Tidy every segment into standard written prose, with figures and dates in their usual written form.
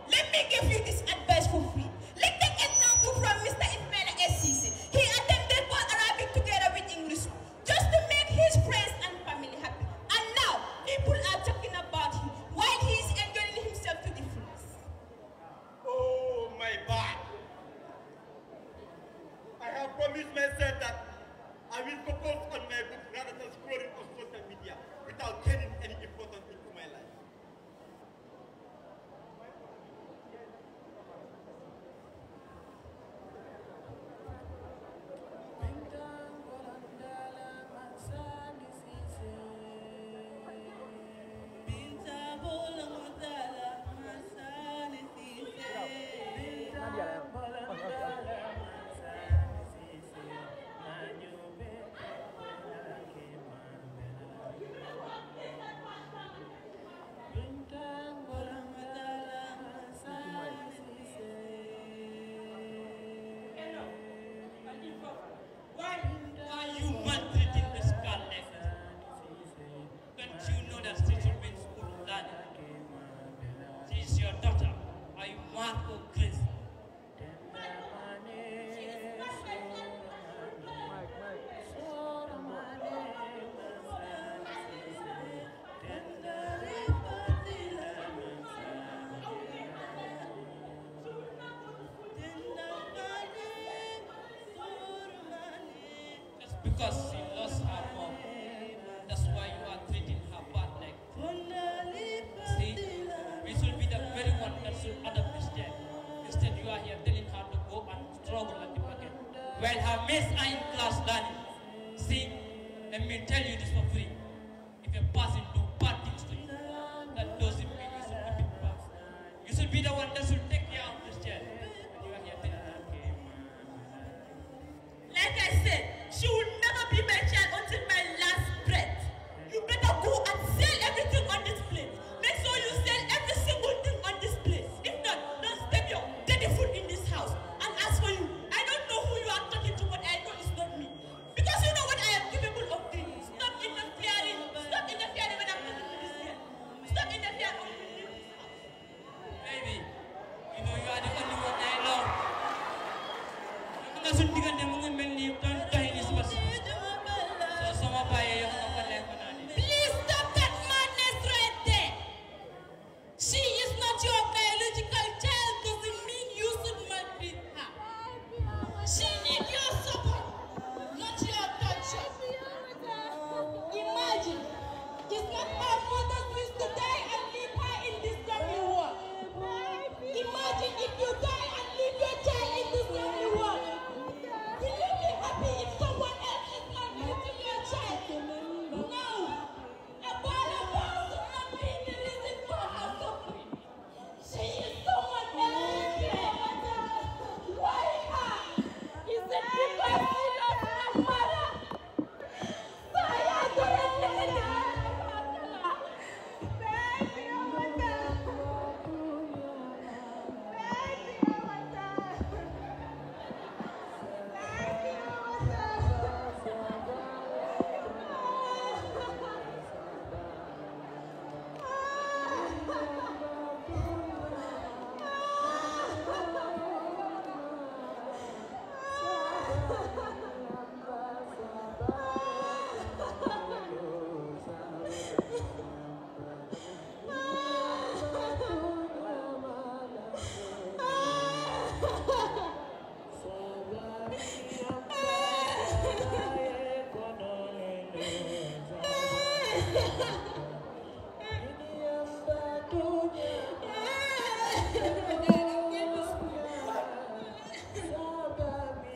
Let me give you this advice for free. Like take example because she lost her mom. That's why you are treating her bad like. See, we should be the very one that should adopt this child. Instead, you are here telling her to go and struggle at the market. While her mates are in class learning. See, let me tell you this for free. If a person do bad things to you, that doesn't mean you should keep it back. You should be the one that should take care of this child. And you are here telling her. Like I said, she will never be my child until my last breath. You better go and sell everything on this place. Make sure you sell every single thing on this place. If not, don't step your dirty foot in this house. And as for you, I don't know who you are talking to, but I know it's not me. Because you know what I am capable of doing. Stop interfering. Stop interfering when I'm talking to this girl. Stop interfering when you leave this house. Baby, you know you are the only one I love. So please stop that madness right there. She is not your biological child, doesn't mean you should maltreat her. She needs your support, not your torture. Imagine, it's not her mother's wish to die and leave her in this lonely world. Imagine if you die and leave your child in this lonely world. Will you be happy if someone else is not treating your child? No. A bad should not be the reason for her suffering. She is someone else's. Why her? Is it because she lost her mother? Saya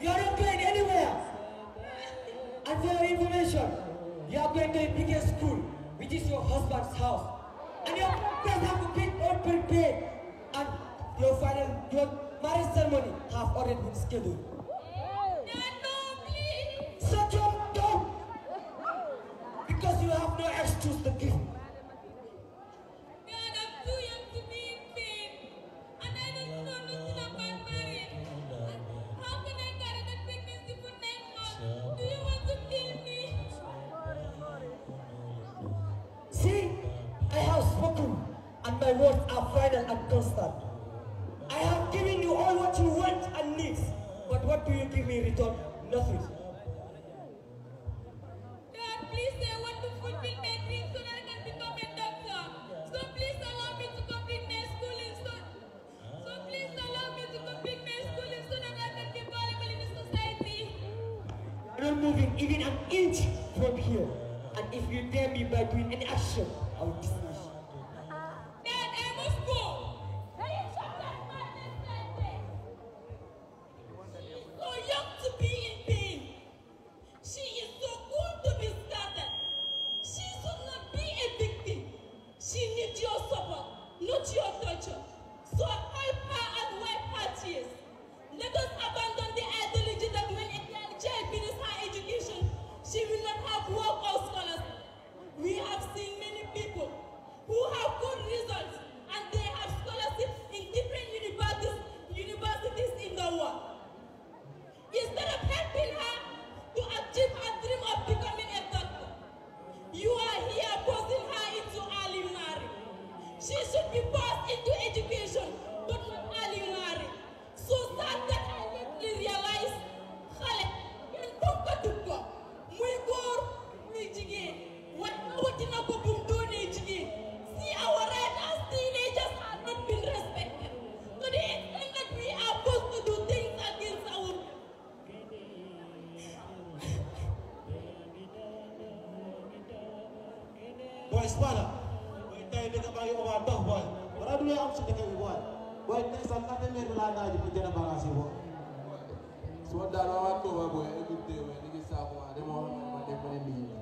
You're not going anywhere. And for your information, you are going to the biggest school, which is your husband's house. And your parents have to get all prepared. And your marriage ceremony have already been scheduled. no, please. Shut your mouth! Because you have no excuse to give. God, I'm too young to be in pain. And I don't know nothing about marriage. How can I carry that pregnancy for 9 months? Do you want to kill me? See, I have spoken, and my words are final and constant. I have given you all what you want and need, but what do you give me in return? Nothing. God, please say what to fulfill my dreams so that I can become a doctor. So please allow me to complete my schooling. So please allow me to complete my schooling so that I can be valuable in the society. I'm not moving even an inch from here. And if you dare me by doing any action, I will dismiss you. Dad, I must go. Can you stop that madness right there? She is so young to be in pain. She is so cool to be started. She should not be a victim. She needs your support, not your torture. So help her and wipe her tears. Let us abandon the ideology that when a child finishes her education, she will not have work or scholars. We have seen many people Boy, Spada. Boy, tayo din ka bagi umatok, boy. Wala dulu yung option ka, boy. Boy, next time natin meron lang na di na bagasi, boy. So that I go, boy, every day when you get some more, they want to leave.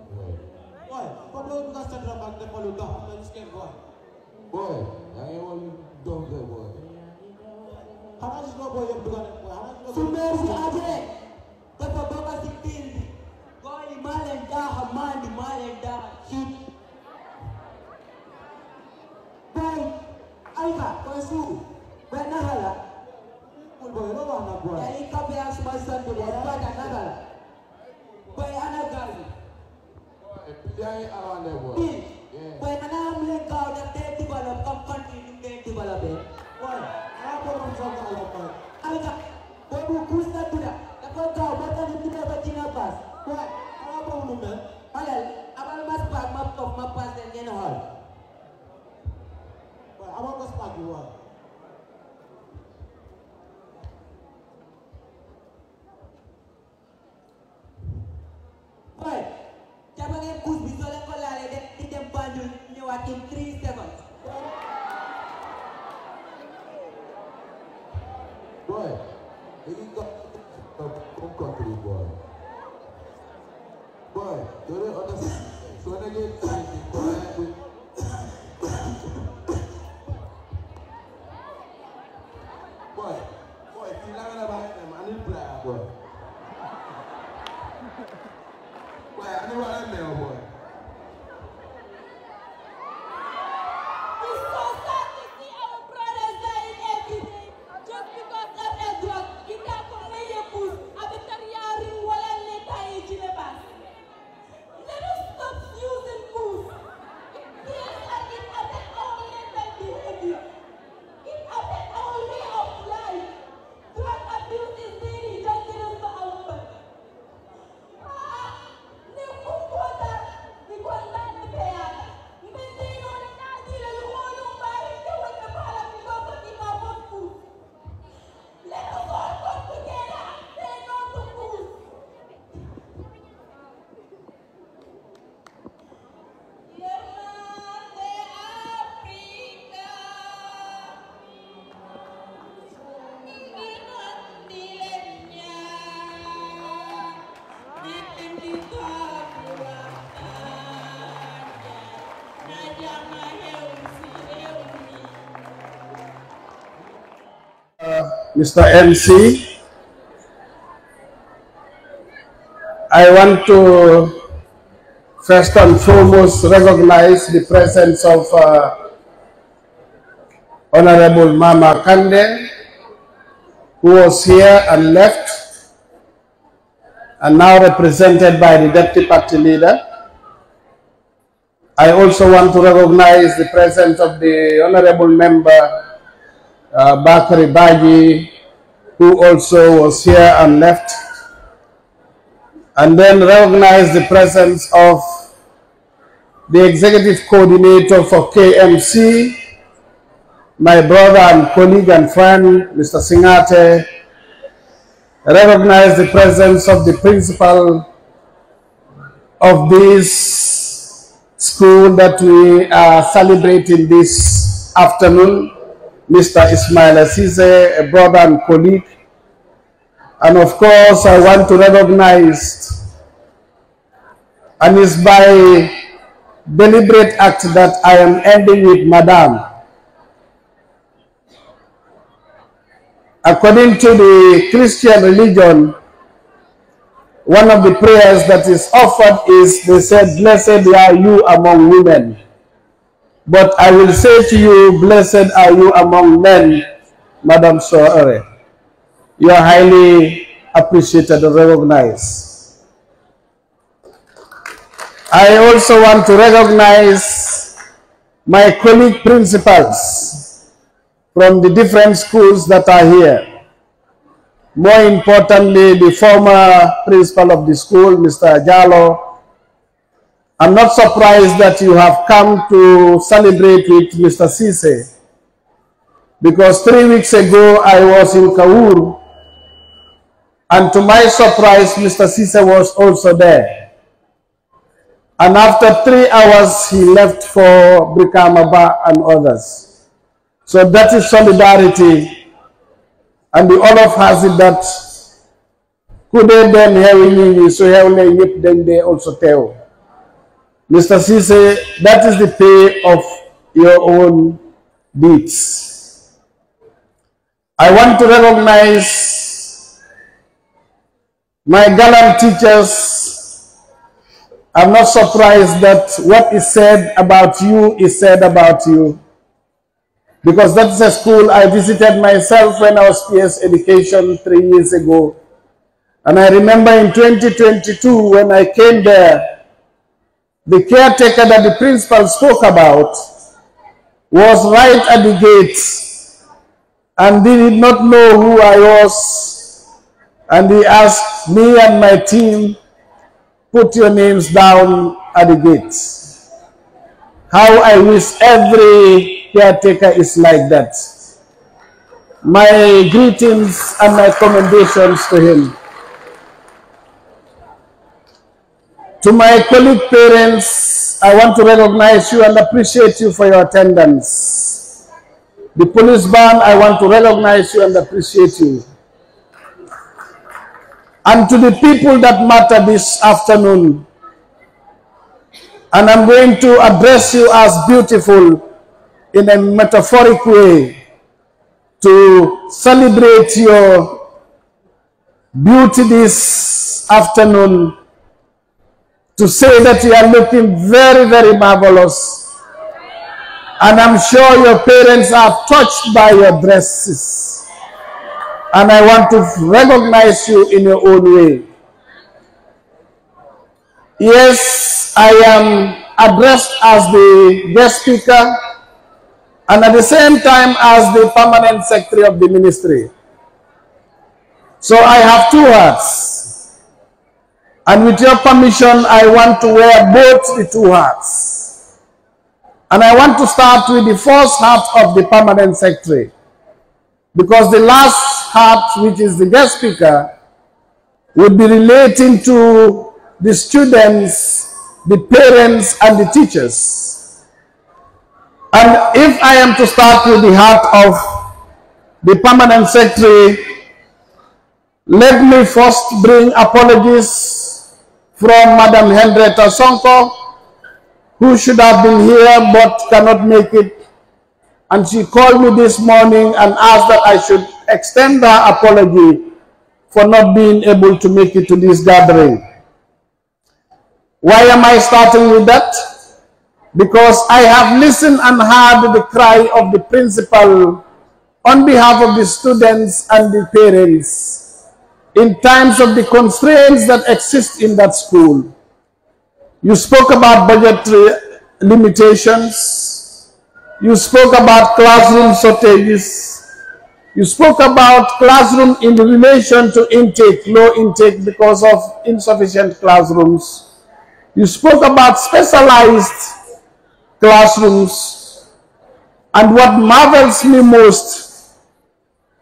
Boy, Pablo, you got Sandra back there for you, I'm not scared, boy. Boy, I ain't want you don't get, boy. How much is no boy you do that, boy? How much is no boy? Sumersi aje. Papa baba sikindi. Boy, malenda, hamandi, malenda, hit. Boy, Alva, boy, Su. Boy, nahala. Boy, no one, boy. Ya ikabe yang semasan dulu, boy, nahala. Boy, anagali. Boy, around there, boy. Boy, anam lengkau dan dia develop, company ini develop. Boy, apa orang sama Allah, boy? Alga, boy, buku satu dah. Dapat kau baca di kita baca nafas. Boy, apa orang, man? Halal, abal mas pak map top map pas dan gen hall. Boy, apa kau sepagi, boy? Boy, jangan yang kus bisa lengkau lale dan tidak banjul nyewakin 3 seconds. Boy, ini got country, boy. Boy, don't you understand? So when I get boy, boy, silang na ba? Ano yung playa, boy? Boy, ano ba ang neo, boy? It's so sad to see our brothers dying every day just because of a drug. Kita pemilih bus, abis teryaring walan netai jilebas. Let us stop using booze. It kills and it affects our mental behavior. It affects our way of life. Drug abuse is very dangerous for our body. Ni kukuota, ni kuanta ni peyata. Mbintino ni nadila luholong bahay kawan na pala because of enough food. Let us all come together and say no to booze. Yemande Afrika, ingat nilainya, ditindika kuatannya, najama heusi heuni. Mr. MC, I want to first and foremost recognize the presence of Honorable Mama Kande, who was here and left, and now represented by the Deputy Party Leader. I also want to recognize the presence of the Honorable Member Bakari Baji, who also was here and left, and then recognize the presence of the Executive Coordinator for KMC, my brother and colleague and friend, Mr. Singate. Recognize the presence of the principal of this school that we are celebrating this afternoon, Mr. Ismail Asise, a brother and colleague. And of course, I want to recognize, and it's by deliberate act that I am ending with Madam. According to the Christian religion, one of the prayers that is offered is, they said, blessed are you among women. But I will say to you, blessed are you among men, Madam Soare. You are highly appreciated and recognized. I also want to recognize my colleague principals from the different schools that are here. More importantly, the former principal of the school, Mr. Jallo. I'm not surprised that you have come to celebrate with Mr. Sise, because 3 weeks ago I was in Kaur, and to my surprise, Mr. Sise was also there. And after 3 hours, he left for Brikamaba and others. So that is solidarity. And the Olaf has it that could they then hear so then they also tell. Mr. Cisse, that is the pay of your own deeds. I want to recognize my gallant teachers. I'm not surprised that what is said about you is said about you, because that's a school I visited myself when I was PS Education 3 years ago. And I remember in 2022 when I came there, the caretaker that the principal spoke about was right at the gates, and he did not know who I was, and he asked me and my team, put your names down at the gates. How I wish every caretaker is like that. My greetings and my commendations to him. To my colleague parents, I want to recognize you and appreciate you for your attendance. The police band, I want to recognize you and appreciate you. And to the people that matter this afternoon, and I'm going to address you as beautiful in a metaphoric way to celebrate your beauty this afternoon, to say that you are looking very, very marvelous. And I'm sure your parents are touched by your dresses. And I want to recognize you in your own way. Yes, I am addressed as the guest speaker and at the same time as the permanent secretary of the ministry. So I have two hats. And with your permission, I want to wear both the two hats. And I want to start with the first hat of the permanent secretary, because the last hat, which is the guest speaker, would be relating to the students, the parents, and the teachers. And if I am to start with the hat of the permanent secretary, let me first bring apologies from Madam Henrietta Sonko, who should have been here but cannot make it. And she called me this morning and asked that I should extend her apology for not being able to make it to this gathering. Why am I starting with that? Because I have listened and heard the cry of the principal on behalf of the students and the parents in times of the constraints that exist in that school. You spoke about budgetary limitations. You spoke about classroom shortages. You spoke about classroom in relation to intake, low intake because of insufficient classrooms. You spoke about specialized classrooms. And what marvels me most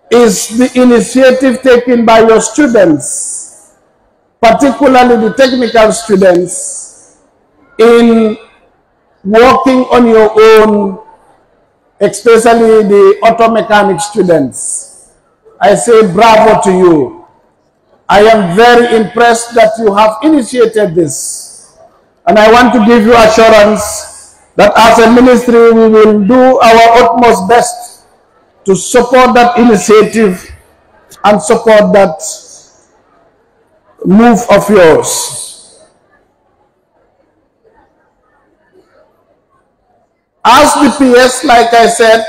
is the initiative taken by your students, particularly the technical students, in working on your own, especially the auto mechanic students. I say bravo to you. I am very impressed that you have initiated this. And I want to give you assurance that as a ministry, we will do our utmost best to support that initiative and support that move of yours. As the PS, like I said,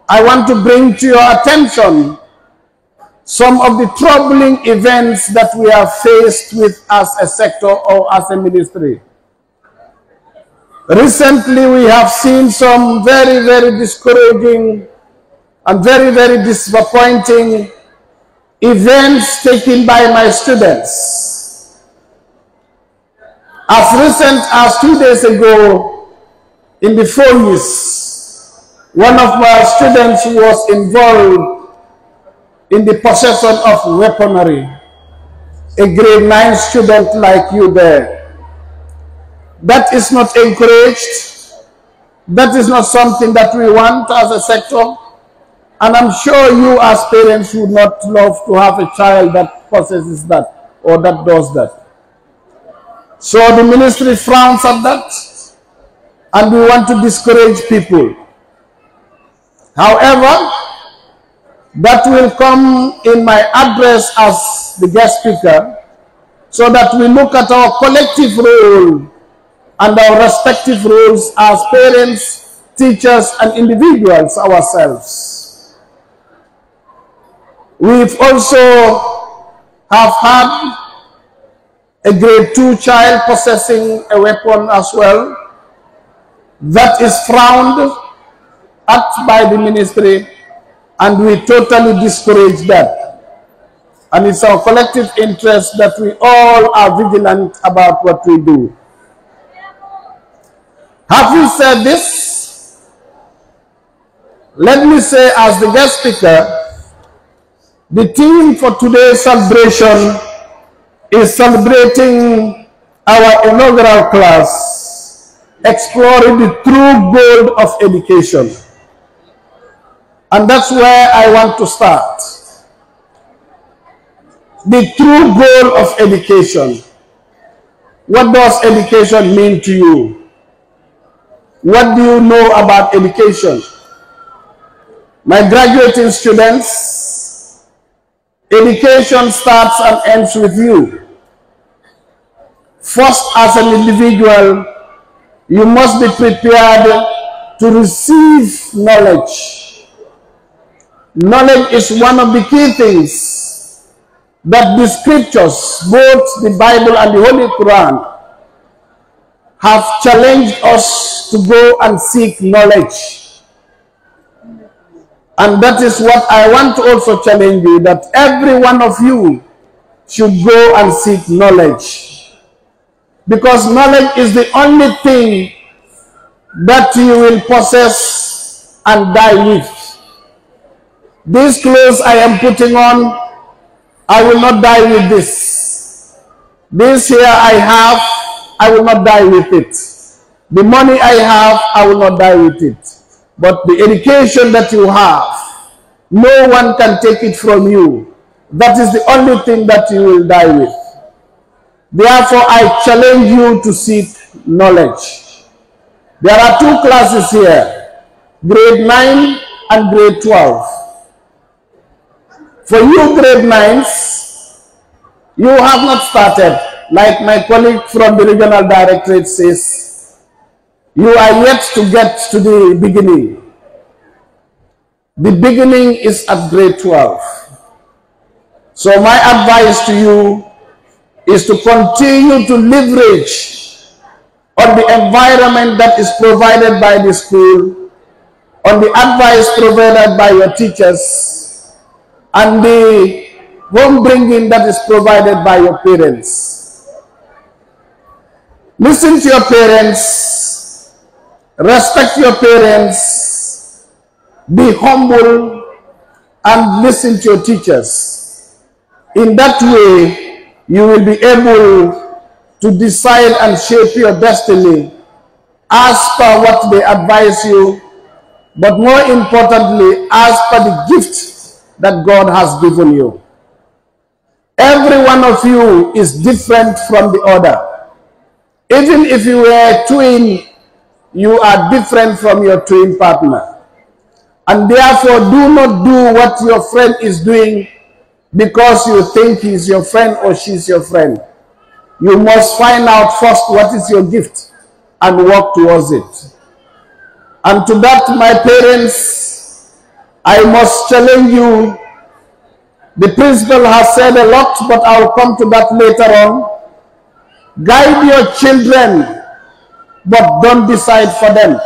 I want to bring to your attention some of the troubling events that we are faced with as a sector or as a ministry. Recently, we have seen some very, very discouraging and very, very disappointing events taken by my students. As recent as 2 days ago, in the Follies, one of my students was involved in the possession of weaponry, a grade 9 student like you there. That is not encouraged. That is not something that we want as a sector. And I'm sure you as parents would not love to have a child that possesses that or that does that. So the ministry frowns at that, and we want to discourage people. However, that will come in my address as the guest speaker, so that we look at our collective role and our respective roles as parents, teachers, and individuals ourselves. We've also have had a grade 2 child possessing a weapon as well. That is frowned at by the ministry, and we totally discourage that. And it's our collective interest that we all are vigilant about what we do. Having said this, let me say as the guest speaker, the theme for today's celebration is celebrating our inaugural class, exploring the true goal of education. And that's where I want to start. The true goal of education. What does education mean to you? What do you know about education? My graduating students, education starts and ends with you. First, as an individual, you must be prepared to receive knowledge. Knowledge is one of the key things that the scriptures, both the Bible and the Holy Quran, have challenged us to go and seek knowledge. And that is what I want to also challenge you, that every one of you should go and seek knowledge. Because knowledge is the only thing that you will possess and die with. These clothes I am putting on, I will not die with this. This here I have, I will not die with it. The money I have, I will not die with it. But the education that you have, no one can take it from you. That is the only thing that you will die with. Therefore, I challenge you to seek knowledge. There are two classes here, grade 9 and grade 12. For you grade 9s, you have not started. Like my colleague from the regional directorate says, you are yet to get to the beginning. The beginning is at grade 12. So my advice to you is to continue to leverage on the environment that is provided by the school, on the advice provided by your teachers, and the home bringing that is provided by your parents. Listen to your parents, respect your parents, be humble, and listen to your teachers. In that way, you will be able to decide and shape your destiny as per what they advise you, but more importantly, as per the gift that God has given you. Every one of you is different from the other. Even if you were a twin, you are different from your twin partner. And therefore, do not do what your friend is doing because you think he's your friend or she's your friend. You must find out first what is your gift and work towards it. And to that, my parents, I must challenge you. The principal has said a lot, but I'll come to that later on. Guide your children, but don't decide for them.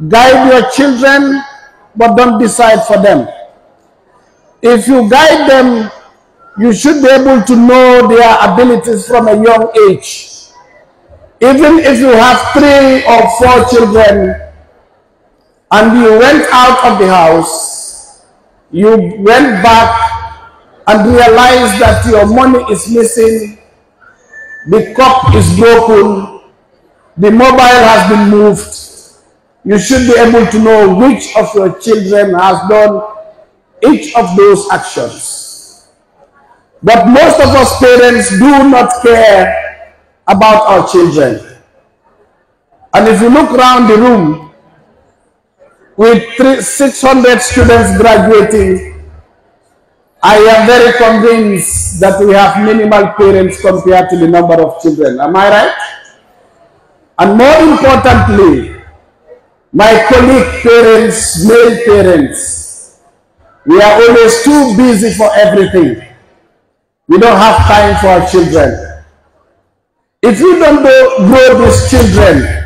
Guide your children, but don't decide for them. If you guide them, you should be able to know their abilities from a young age. Even if you have 3 or 4 children, and you went out of the house, you went back and realized that your money is missing, the cup is broken, the mobile has been moved, you should be able to know which of your children has done each of those actions. But most of us parents do not care about our children. And if you look around the room, with 600 students graduating, I am very convinced that we have minimal parents compared to the number of children. Am I right? And more importantly, my colleague parents, male parents, we are always too busy for everything. We don't have time for our children. If you don't grow these children,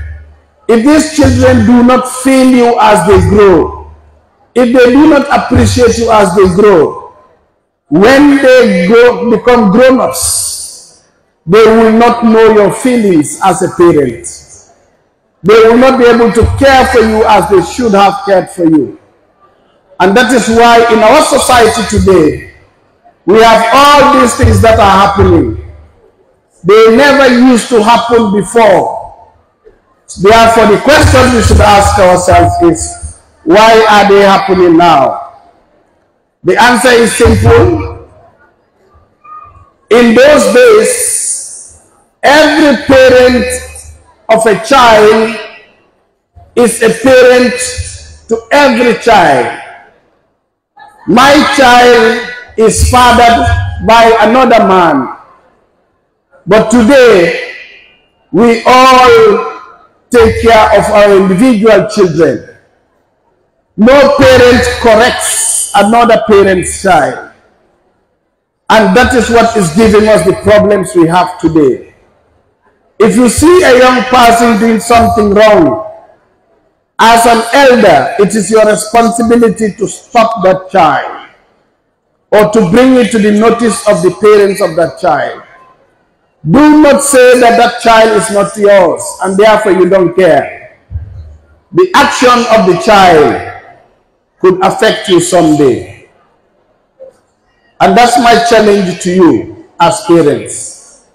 if these children do not feel you as they grow, if they do not appreciate you as they grow, when they become grown-ups, they will not know your feelings as a parent. They will not be able to care for you as they should have cared for you. And that is why in our society today, we have all these things that are happening. They never used to happen before. Therefore, the question we should ask ourselves is, why are they happening now? The answer is simple. In those days, every parent of a child is a parent to every child. My child is fathered by another man. But today, we all take care of our individual children. No parent corrects another parent's child. And that is what is giving us the problems we have today. If you see a young person doing something wrong, as an elder, it is your responsibility to stop that child or to bring it to the notice of the parents of that child. Do not say that that child is not yours and therefore you don't care. The action of the child could affect you someday. And that's my challenge to you as parents.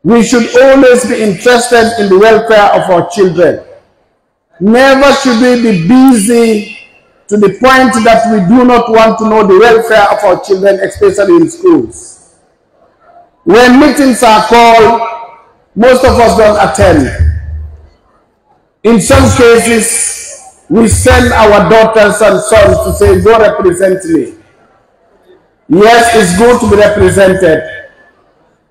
We should always be interested in the welfare of our children. Never should we be busy to the point that we do not want to know the welfare of our children, especially in schools. When meetings are called, most of us don't attend. In some cases, we send our daughters and sons to say, go represent me. Yes, it's good to be represented,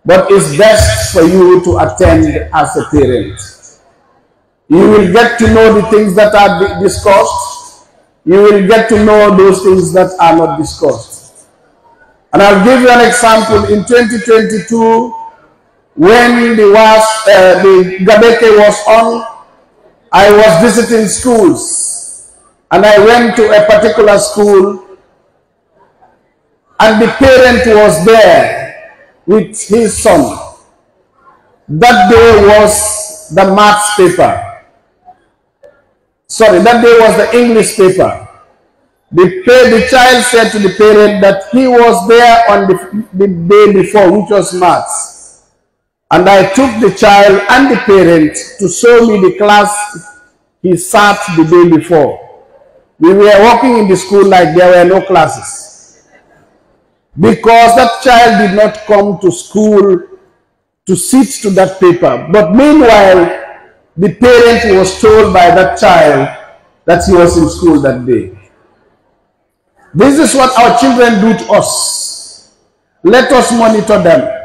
but it's best for you to attend as a parent. You will get to know the things that are discussed. You will get to know those things that are not discussed. And I'll give you an example. In 2022, when the Gabeke was on, I was visiting schools. And I went to a particular school, and the parent was there with his son. That day was the maths paper. Sorry, that day was the English paper. The child said to the parent that he was there on the day before, which was maths. And I took the child and the parent to show me the class he sat the day before. We were walking in the school like there were no classes. Because that child did not come to school to sit to that paper. But meanwhile, the parent was told by that child that he was in school that day. This is what our children do to us. Let us monitor them.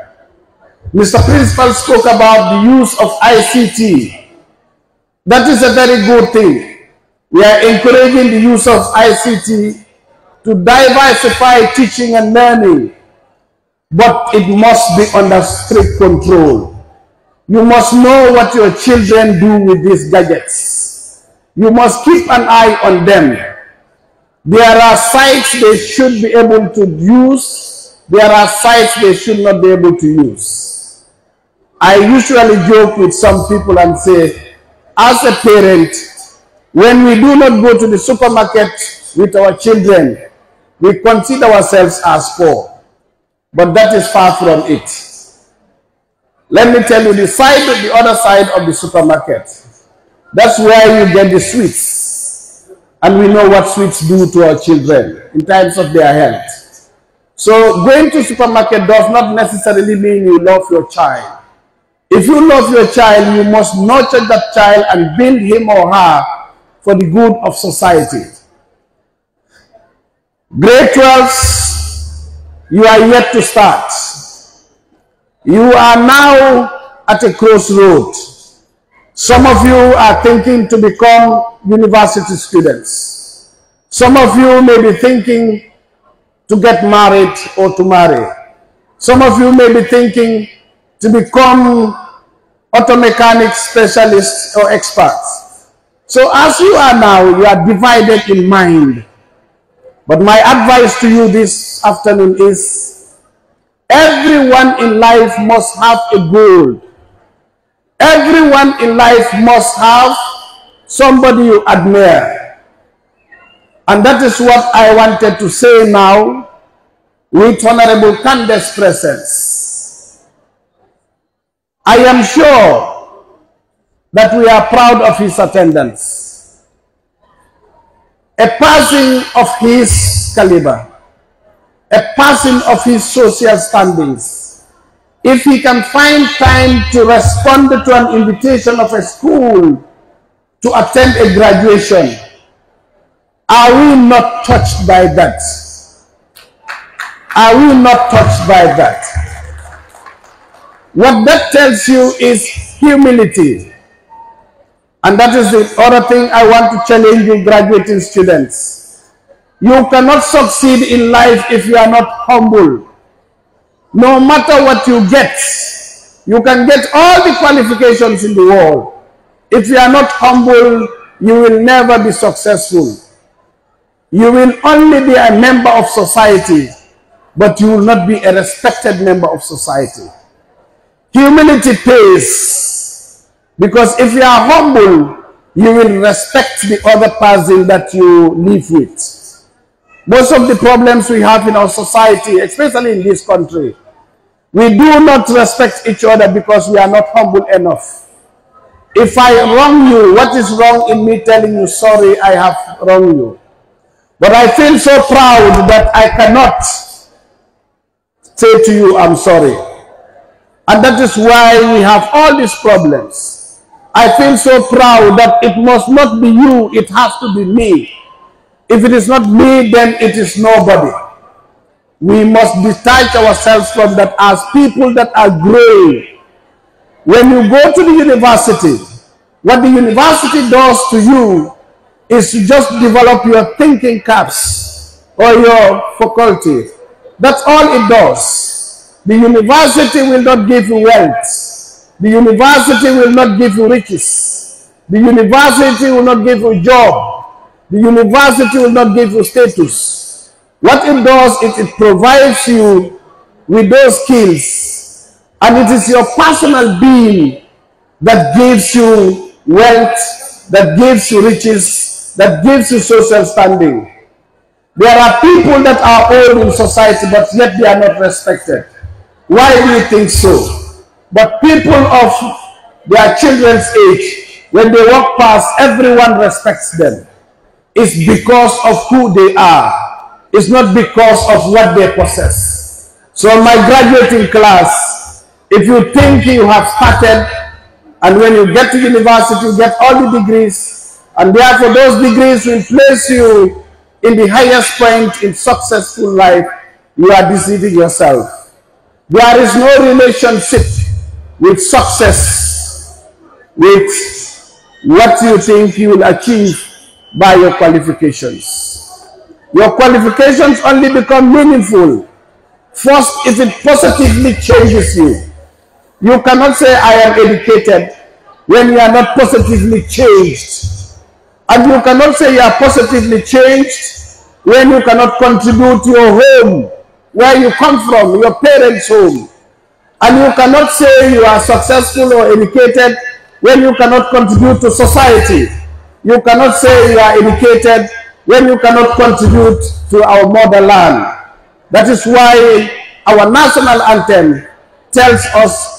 Mr. Principal spoke about the use of ICT. That is a very good thing. We are encouraging the use of ICT to diversify teaching and learning, but it must be under strict control. You must know what your children do with these gadgets. You must keep an eye on them. There are sites they should be able to use. There are sites they should not be able to use. I usually joke with some people and say, as a parent, when we do not go to the supermarket with our children, we consider ourselves as poor. But that is far from it. Let me tell you the other side of the supermarket. That's where you get the sweets. And we know what sweets do to our children in terms of their health. So going to supermarket does not necessarily mean you love your child. If you love your child, you must nurture that child and build him or her for the good of society. Grade 12s, you are yet to start. You are now at a crossroad. Some of you are thinking to become university students. Some of you may be thinking to get married or to marry. Some of you may be thinking to become auto mechanic specialists or experts. So as you are now, you are divided in mind. But my advice to you this afternoon is, everyone in life must have a goal. Everyone in life must have somebody you admire. And that is what I wanted to say now with Honorable Kande's presence. I am sure that we are proud of his attendance. A person of his caliber, a person of his social standings, if he can find time to respond to an invitation of a school to attend a graduation, are we not touched by that? Are we not touched by that? What that tells you is humility. And that is the other thing I want to challenge you graduating students. You cannot succeed in life if you are not humble. No matter what you get, you can get all the qualifications in the world. If you are not humble, you will never be successful. You will only be a member of society, but you will not be a respected member of society. Humility pays, because if you are humble, you will respect the other person that you live with. Most of the problems we have in our society, especially in this country, we do not respect each other because we are not humble enough. If I wrong you, what is wrong in me telling you sorry I have wronged you? But I feel so proud that I cannot say to you I'm sorry. And that is why we have all these problems. I feel so proud that it must not be you, it has to be me. If it is not me, then it is nobody. We must detach ourselves from that as people that are growing. When you go to the university, what the university does to you is to just develop your thinking caps or your faculty. That's all it does. The university will not give you wealth. The university will not give you riches. The university will not give you job. The university will not give you status. What it does is it provides you with those skills, and it is your personal being that gives you wealth, that gives you riches, that gives you social standing. There are people that are old in society, but yet they are not respected. Why do you think so? But people of their children's age, when they walk past, everyone respects them. It's because of who they are. It's not because of what they possess. So my graduating class, if you think you have started, and when you get to university, you get all the degrees, and therefore those degrees will place you in the highest point in successful life, you are deceiving yourself. There is no relationship with success, with what you think you will achieve by your qualifications. Your qualifications only become meaningful first if it positively changes you. You cannot say I am educated when you are not positively changed. And you cannot say you are positively changed when you cannot contribute to your home, where you come from, your parents' home. And you cannot say you are successful or educated when you cannot contribute to society. You cannot say you are educated when you cannot contribute to our motherland. That is why our national anthem tells us,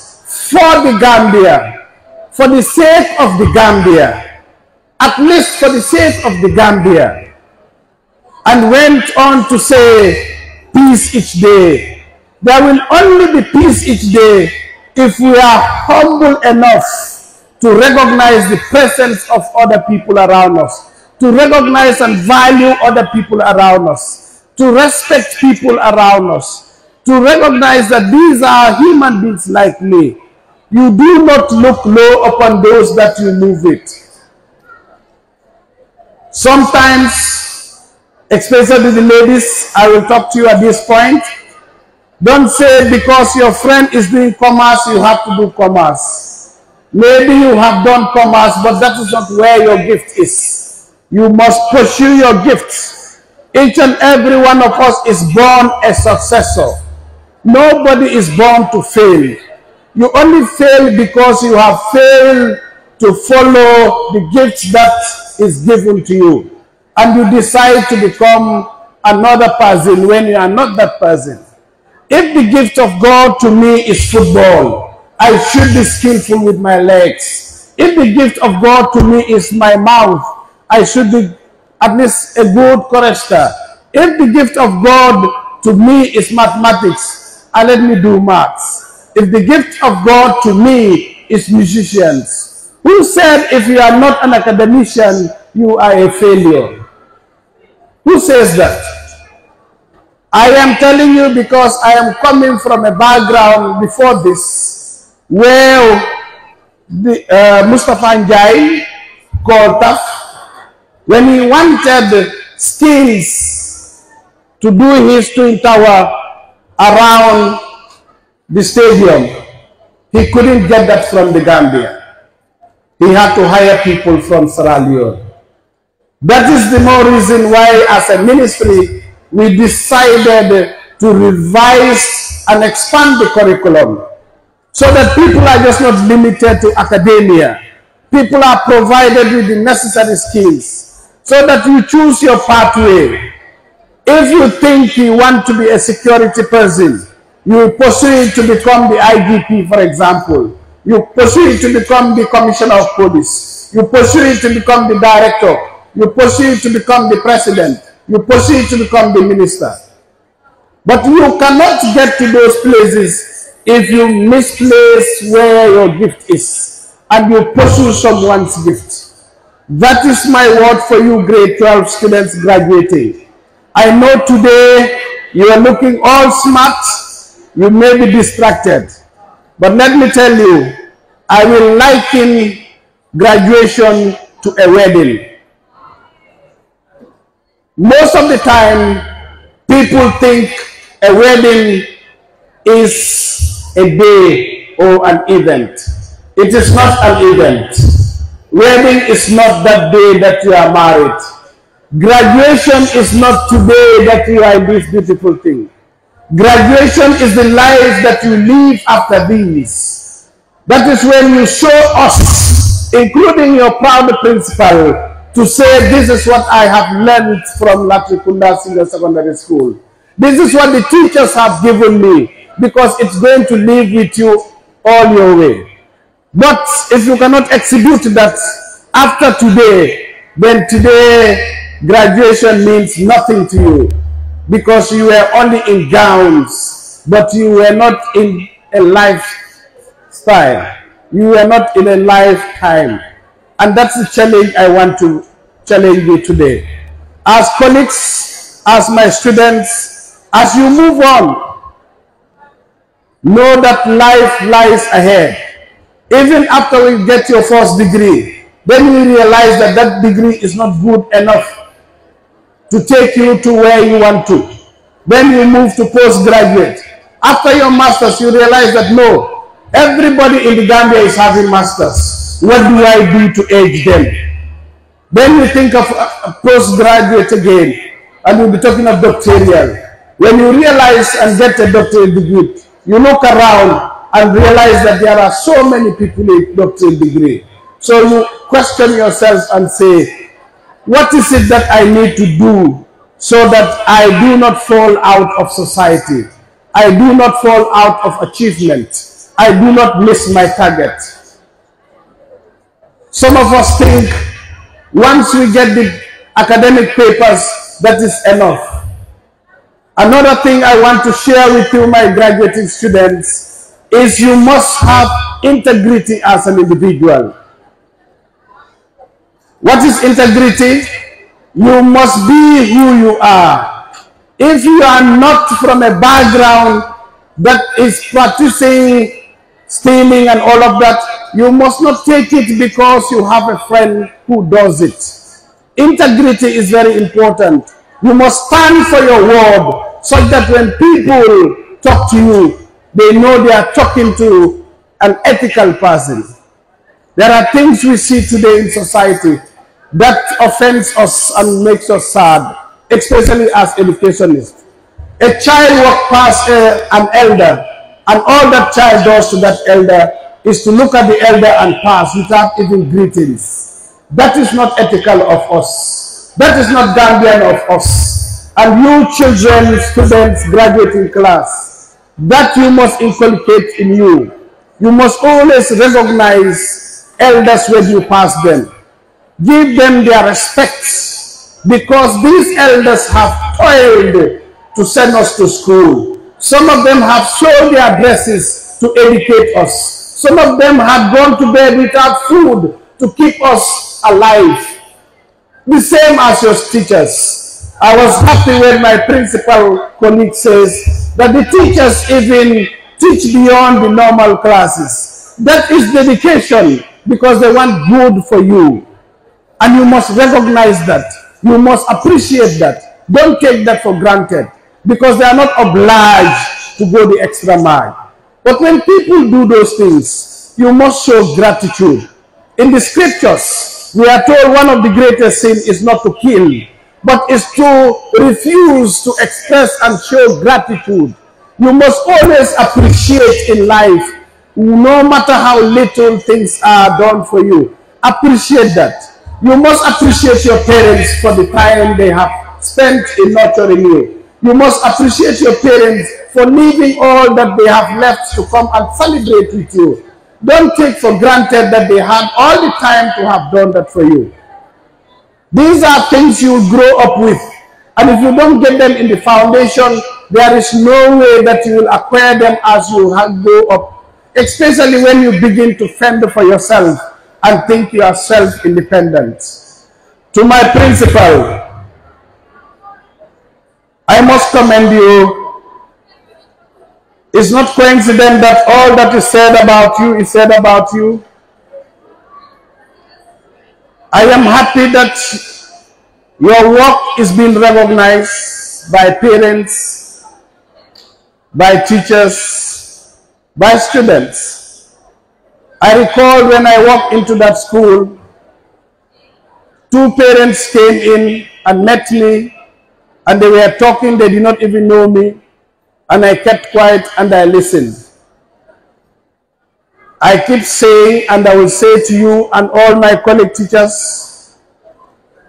for the Gambia, for the sake of the Gambia, at least for the sake of the Gambia, and went on to say, peace each day. There will only be peace each day if we are humble enough to recognize the presence of other people around us, to recognize and value other people around us, to respect people around us, to recognize that these are human beings like me. You do not look low upon those that you move with. Sometimes, especially the ladies, I will talk to you at this point. Don't say because your friend is doing commerce, you have to do commerce. Maybe you have done commerce, but that is not where your gift is. You must pursue your gifts. Each and every one of us is born a successor. Nobody is born to fail. You only fail because you have failed to follow the gifts that is given to you. And you decide to become another person when you are not that person. If the gift of God to me is football, I should be skillful with my legs. If the gift of God to me is my mouth, I should be at least a good chorister. If the gift of God to me is mathematics, let me do maths. If the gift of God to me is musicians, who said if you are not an academician, you are a failure? Who says that? I am telling you because I am coming from a background before this where the, Mustafa Njai called tough when he wanted skills to do his twin tower around the stadium. He couldn't get that from the Gambia. He had to hire people from Sierra Leone. That is the more reason why as a ministry we decided to revise and expand the curriculum so that people are just not limited to academia. People are provided with the necessary skills so that you choose your pathway. If you think you want to be a security person, you pursue to become the IGP, for example. You pursue to become the commissioner of police. You pursue to become the director. You pursue to become the president. You proceed to become the minister. But you cannot get to those places if you misplace where your gift is and you pursue someone's gift. That is my word for you grade 12 students graduating. I know today you are looking all smart, you may be distracted. But let me tell you, I will liken graduation to a wedding. Most of the time, people think a wedding is a day or an event. It is not an event. Wedding is not that day that you are married. Graduation is not today that you are in this beautiful thing. Graduation is the life that you live after this. That is when you show us, including your proud principal, to say, this is what I have learned from LatriKunda Senior Secondary School. This is what the teachers have given me, because it's going to live with you all your way. But if you cannot exhibit that after today, then today graduation means nothing to you, because you were only in gowns, but you were not in a lifestyle. You were not in a lifetime. And that's the challenge I want to challenge you today. As colleagues, as my students, as you move on, know that life lies ahead. Even after you get your first degree, then you realize that that degree is not good enough to take you to where you want to. Then you move to postgraduate. After your masters, you realize that no, everybody in the Gambia is having masters. What do I do to age them? Then you think of a postgraduate again, and you'll be talking of doctoral. When you realize and get a doctoral degree, you look around and realize that there are so many people with doctoral degree. So you question yourself and say, what is it that I need to do so that I do not fall out of society? I do not fall out of achievement. I do not miss my target. Some of us think once we get the academic papers, that is enough. Another thing I want to share with you, my graduating students, is you must have integrity as an individual. What is integrity? You must be who you are. If you are not from a background that is practicing stealing and all of that, you must not take it because you have a friend who does it. Integrity is very important. You must stand for your word so that when people talk to you, they know they are talking to an ethical person. There are things we see today in society that offends us and makes us sad, especially as educationists. A child walks past an elder, and all that child does to that elder is to look at the elder and pass without even greetings. That is not ethical of us. That is not Gambian of us. And you children, students, graduating class, that you must inculcate in you. You must always recognize elders when you pass them. Give them their respect, because these elders have toiled to send us to school. Some of them have sold their dresses to educate us. Some of them have gone to bed without food to keep us alive. The same as your teachers. I was happy when my principal colleague says that the teachers even teach beyond the normal classes. That is dedication, because they want good for you. And you must recognize that. You must appreciate that. Don't take that for granted, because they are not obliged to go the extra mile. But when people do those things, you must show gratitude. In the scriptures, we are told one of the greatest sins is not to kill, but is to refuse to express and show gratitude. You must always appreciate in life, no matter how little things are done for you. Appreciate that. You must appreciate your parents for the time they have spent in nurturing you. You must appreciate your parents for leaving all that they have left to come and celebrate with you. Don't take for granted that they had all the time to have done that for you. These are things you will grow up with. And if you don't get them in the foundation, there is no way that you will acquire them as you grow up. Especially when you begin to fend for yourself and think you are self-independent. To my principal, I must commend you. It's not coincident that all that is said about you is said about you. I am happy that your work is being recognized by parents, by teachers, by students. I recall when I walked into that school, two parents came in and met me, and they were talking. They did not even know me, and I kept quiet and I listened. I keep saying, and I will say to you and all my colleague teachers,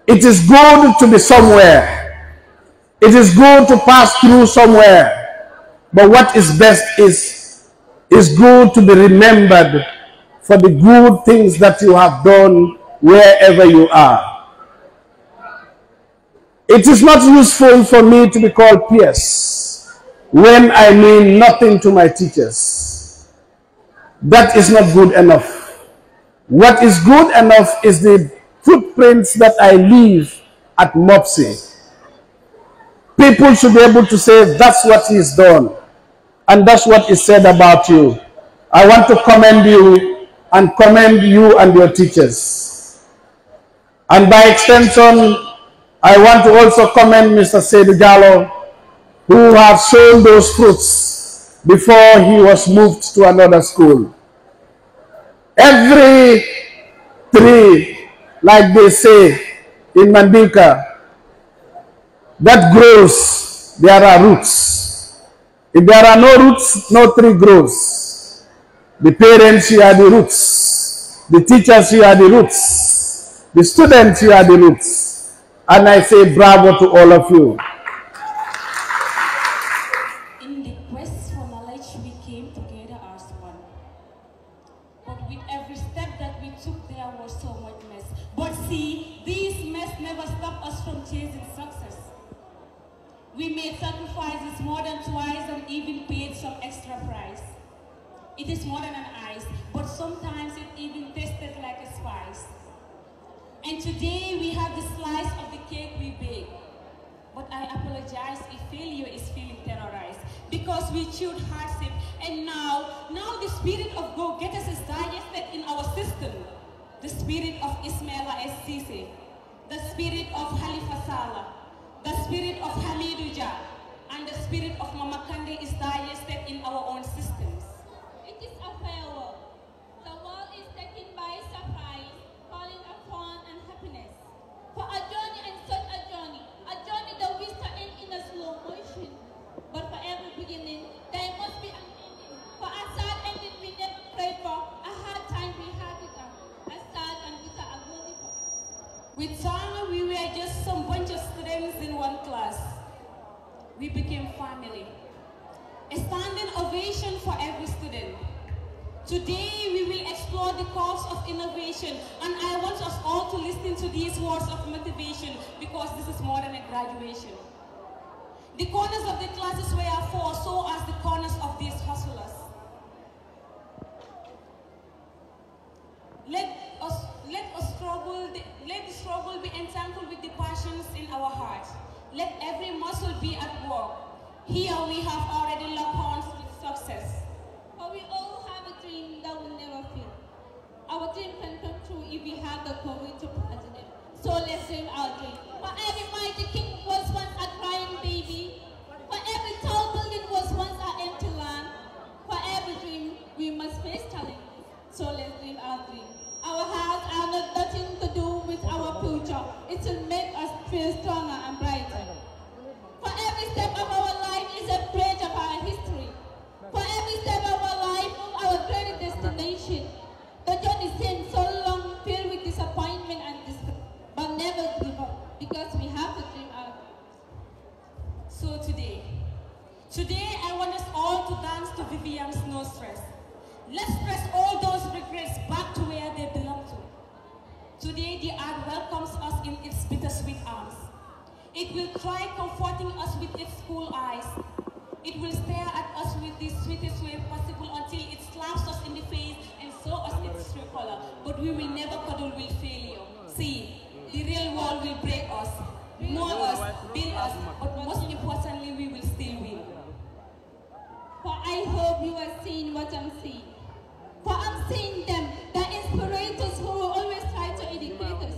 it is good to be somewhere. It is good to pass through somewhere. But what is best is good to be remembered for the good things that you have done wherever you are. It is not useful for me to be called Pierce when I mean nothing to my teachers. That is not good enough. What is good enough is the footprints that I leave at Mopsy. People should be able to say that's what he's done, and that's what is said about you. I want to commend you and commend you and your teachers. And by extension, I want to also commend Mr. Seydou Jallow, who have sown those fruits before he was moved to another school. Every tree, like they say in Mandinka, that grows, there are roots. If there are no roots, no tree grows. The parents, you are the roots. The teachers, you are the roots. The students, you are the roots. And I say bravo to all of you. In the quest for knowledge, we came together as one. see, these must never stop us from chasing success. We made sacrifices more than twice and even paid some extra price. It is more than an ice, but sometimes it even tasted like a spice. And today we have the slice of the cake we bake. But I apologize if failure is feeling terrorized, because we chewed hardship, and now the spirit of go-getters is digested in our system. The spirit of Ismaila Sise, the spirit of Halifa Saleh, the spirit of Hamidou Dia, and the spirit of Mama Kande is digested in our own systems. It is a farewell. The world is taken by surprise, calling upon and happiness. For a journey and such a journey that we start in a slow motion. But for every beginning, there must be an ending. For a sad ending we never prayed for, a hard time we had it up, a sad and bitter agony for. With time, we were just some bunch of students in one class. We became family. A standing ovation for every student. Today, we will explore the cause of innovation, and I want us all to listen to these words of motivation, because this is more than a graduation. The corners of the classes were four, so as the corners of these hustlers. Let the struggle be entangled with the passions in our hearts. Let every muscle be at work. Here we have already locked horns with success. For we all have a dream that will never fail. Our dream can come true if we have the courage to pursue them. So let's dream our dream. For every mighty king was once a crying baby. For every tall building was once an empty land. For every dream, we must face challenges. So let's dream our dream. Our hearts are not nothing to do with our future. It will make us feel stronger and brighter. For every step of our life is a page of our history. For every step of our life, our great destination. The journey seems so long, filled with disappointment and despair. But never give up, because we have to dream our dreams. So today I want us all to dance to Vivian's No Stress. Let's press all those regrets back to where they belong to. Today the art welcomes us in its bittersweet arms. It will try comforting us with its cool eyes. It will stare at us with the sweetest way possible until it slaps us in the face and show us its true color. But we will never cuddle with failure. See, the real world will break us, mold us, build us, but most importantly, we will still win. For I hope you are seeing what I'm seeing. For I'm seeing them, the inspirators who will always try to educate us.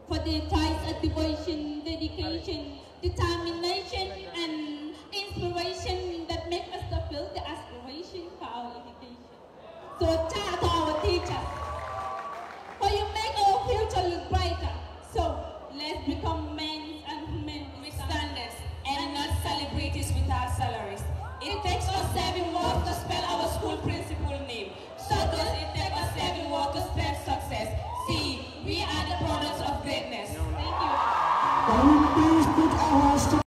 For their ties of devotion, dedication, determination, and inspiration that make us fulfill the aspiration for our education. So shout to our teachers, for you make our future look brighter. So let's become men and women with standards and not celebrities with our salaries. It takes us 7 words to spell our school principal name. So does it take us 7 words to spell success. See, we are the product